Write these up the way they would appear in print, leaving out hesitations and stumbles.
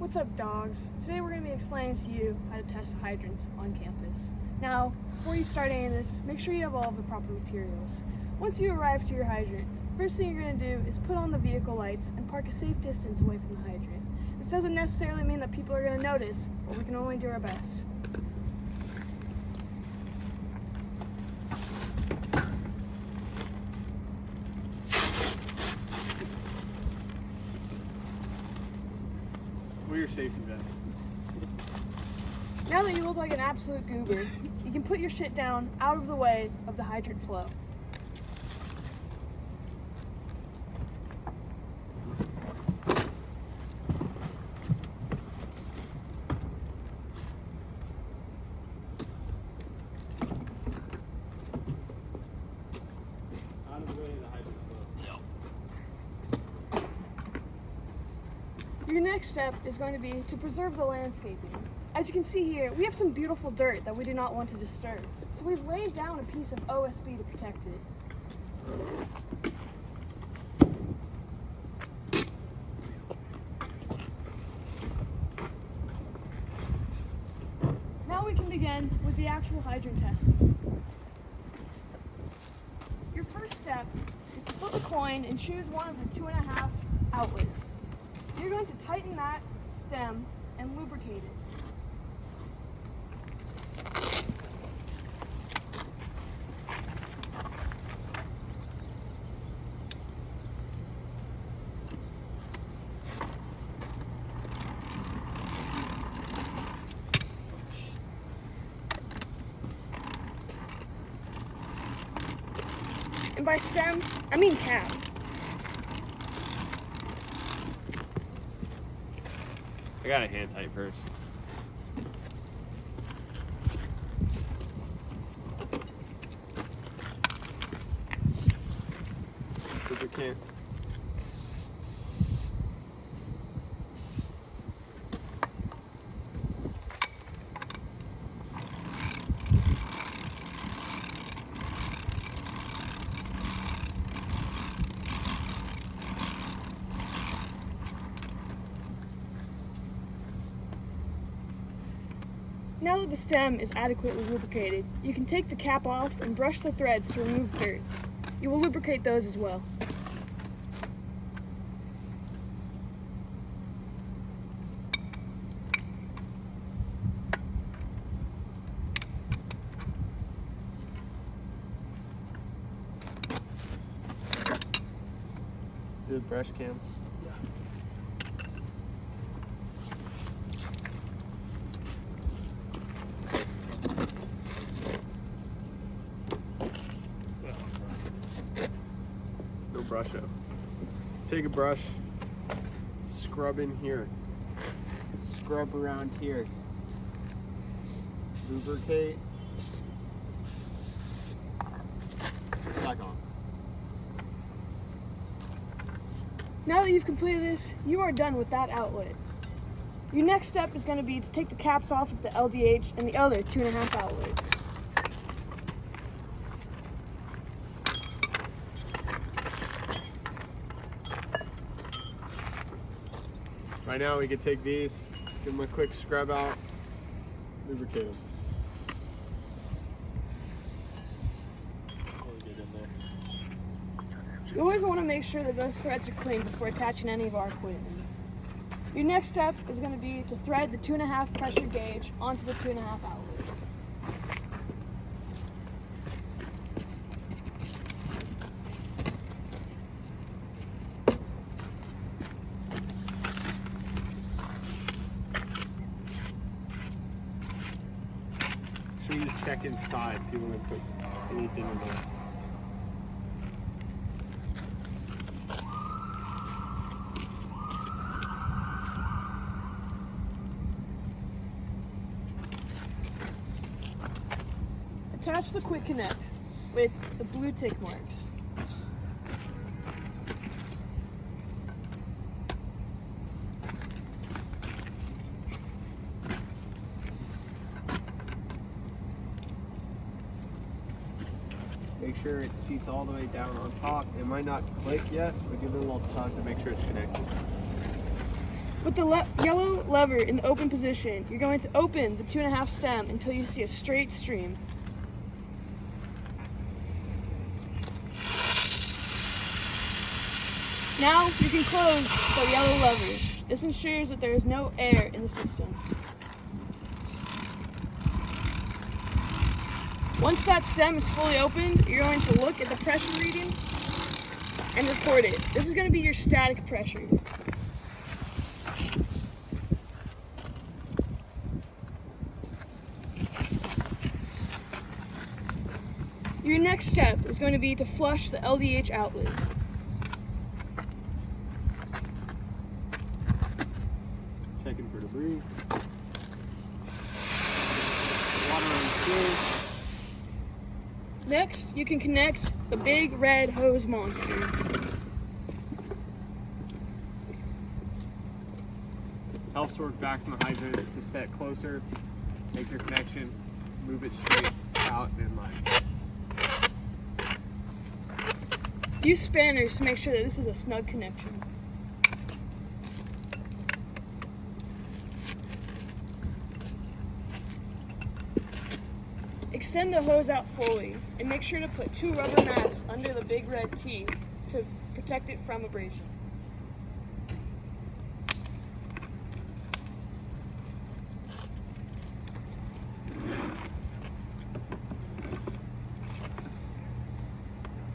What's up, dogs? Today we're going to be explaining to you how to test hydrants on campus. Now, before you start any of this, make sure you have all of the proper materials. Once you arrive to your hydrant, first thing you're going to do is put on the vehicle lights and park a safe distance away from the hydrant. This doesn't necessarily mean that people are going to notice, but we can only do our best. Wear your safety vest. Now that you look like an absolute goober, you can put your shit down out of the way of the hydrant flow. Out of the way of the hydrant flow. Your next step is going to be to preserve the landscaping. As you can see here, we have some beautiful dirt that we do not want to disturb. So we've laid down a piece of OSB to protect it. Now we can begin with the actual hydrant testing. Your first step is to flip a coin and choose one of the 2.5 outlets. You're going to tighten that stem and lubricate it. And by stem, I mean cap. I got a hand tight first. Lubricant. Now that the stem is adequately lubricated, you can take the cap off and brush the threads to remove dirt. You will lubricate those as well. Do the brush cam. No brush up. Take a brush, scrub in here, scrub around here, lubricate, back on. Now that you've completed this, you are done with that outlet. Your next step is going to be to take the caps off of the LDH and the other 2.5 outlet. Right now we can take these, give them a quick scrub out, lubricate them. You always want to make sure that those threads are clean before attaching any of our equipment. Your next step is going to be to thread the 2.5 pressure gauge onto the 2.5 outlet. Should we check inside? People can put anything in there. Attach the quick connect with the blue tick marks. Make sure it seats all the way down on top. It might not click yet, but give it a little tug to make sure it's connected. With the yellow lever in the open position, you're going to open the 2.5 stem until you see a straight stream. Now you can close the yellow lever. This ensures that there is no air in the system. Once that stem is fully opened, you're going to look at the pressure reading and record it. This is going to be your static pressure. Your next step is going to be to flush the LDH outlet. Checking for debris. Water on screw. Next, you can connect the big red hose monster. Helps work back from the hydrant. So set closer, make your connection, move it straight out and in line. Use spanners to make sure that this is a snug connection. Extend the hose out fully and make sure to put 2 rubber mats under the big red T to protect it from abrasion.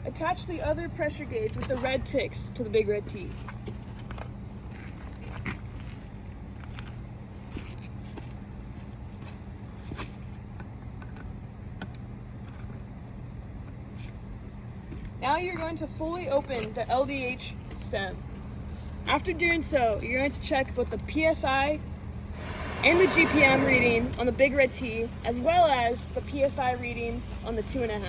Attach the other pressure gauge with the red ticks to the big red T. Now you're going to fully open the LDH stem. After doing so, you're going to check both the PSI and the GPM reading on the big red T, as well as the PSI reading on the 2.5.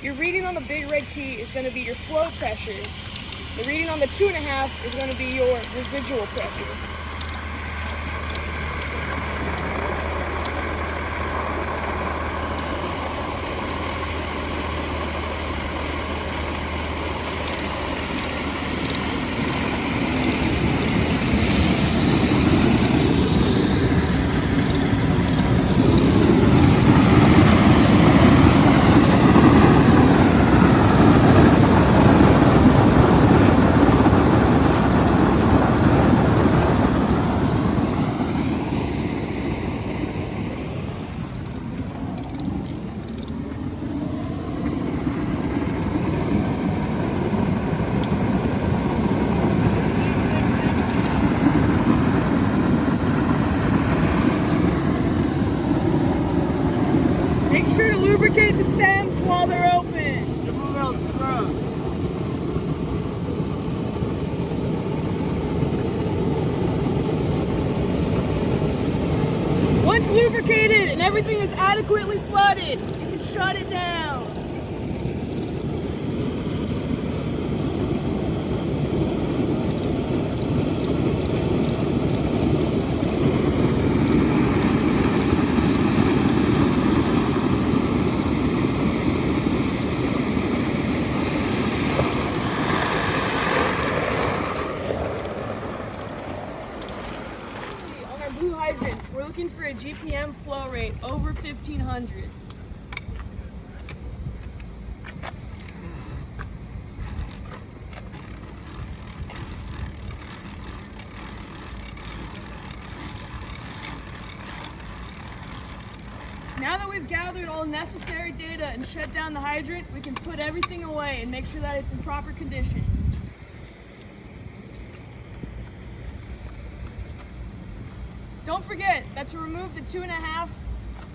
Your reading on the big red T is going to be your flow pressure. The reading on the 2.5 is going to be your residual pressure. Make sure to lubricate the stems while they're open. Give them a little scrub. Once lubricated and everything is adequately flooded, you can shut it down. On our blue hydrants, we're looking for a GPM flow rate over 1500. Now that we've gathered all necessary data and shut down the hydrant, we can put everything away and make sure that it's in proper condition. Don't forget that to remove the 2.5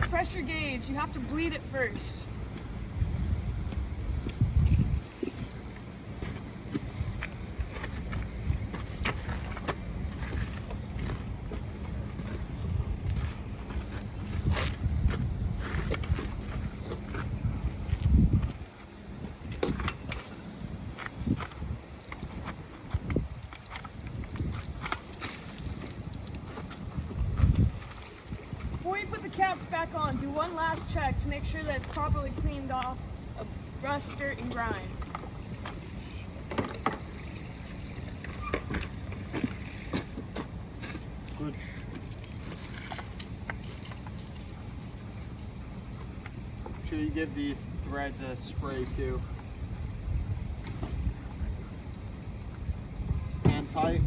pressure gauge, you have to bleed it first. Before you put the caps back on, do one last check to make sure that it's properly cleaned off of rust, dirt, and grime. you give these threads a spray too. Hand tight.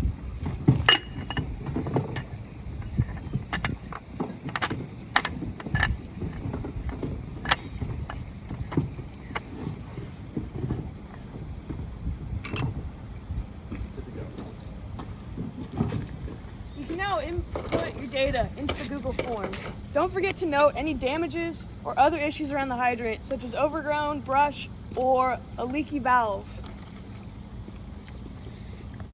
You can now input your data into the Google form. Don't forget to note any damages or other issues around the hydrant, such as overgrown brush or a leaky valve.